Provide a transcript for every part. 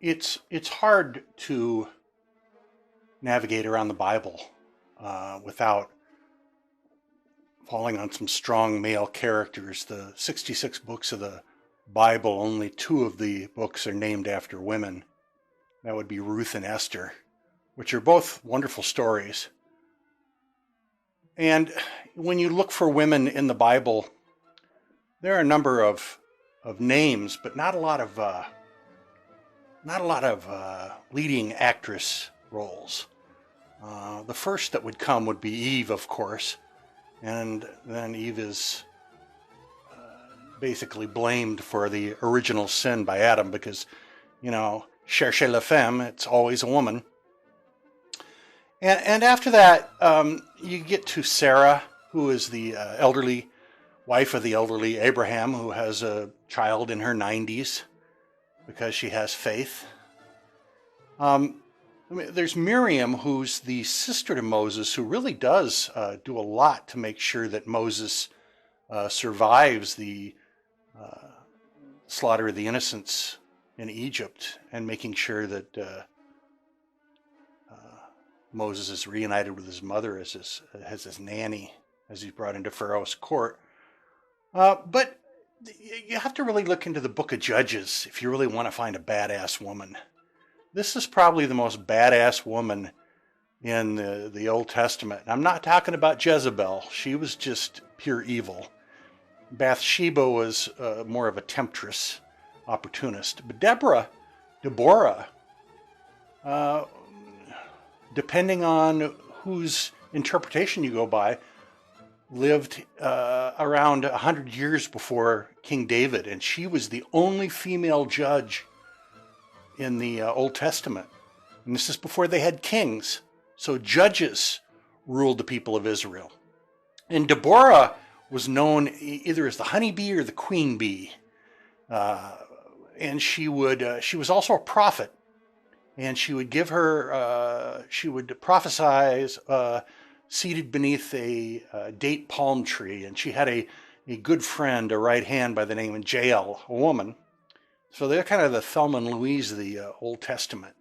it's hard to navigate around the Bible without falling on some strong male characters. The 66 books of the Bible, only two of the books are named after women. That would be Ruth and Esther, which are both wonderful stories. And when you look for women in the Bible, there are a number of names, but not a lot of leading actress roles. The first that would come would be Eve, of course, and then Eve is basically blamed for the original sin by Adam because, cherchez la femme, it's always a woman. And after that, you get to Sarah, who is the elderly wife of the elderly Abraham, who has a child in her 90s because she has faith. There's Miriam, who's the sister to Moses, who really does do a lot to make sure that Moses survives the slaughter of the innocents in Egypt, and making sure that Moses is reunited with his mother as his nanny as he's brought into Pharaoh's court. But you have to really look into the book of Judges if you really want to find a badass woman. This is probably the most badass woman in the Old Testament. I'm not talking about Jezebel. She was just pure evil. Bathsheba was more of a temptress, opportunist. But Deborah, depending on whose interpretation you go by, lived around 100 years before King David, and she was the only female judge in the Old Testament. And this is before they had kings. So judges ruled the people of Israel. And Deborah was known either as the honeybee or the queen bee. And she was also a prophet. And she would she would prophesize seated beneath a date palm tree. And she had a good friend, a right hand by the name of Jael, a woman. So they're kind of the Thelma and Louise of the Old Testament.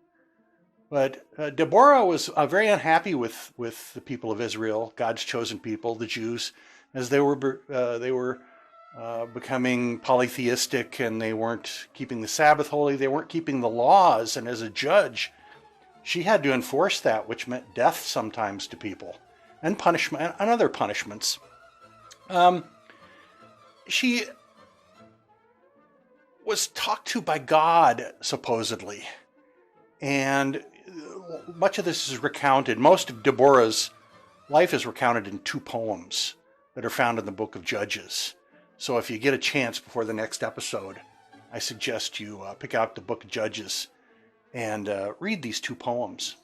But Deborah was very unhappy with the people of Israel, God's chosen people, the Jews, as they were becoming polytheistic, and they weren't keeping the Sabbath holy. They weren't keeping the laws. And as a judge, she had to enforce that, which meant death sometimes to people, and punishment and other punishments. She was talked to by God, supposedly. And much of this is recounted. Most of Deborah's life is recounted in two poems that are found in the book of Judges. So if you get a chance before the next episode, I suggest you pick out the book of Judges and read these two poems.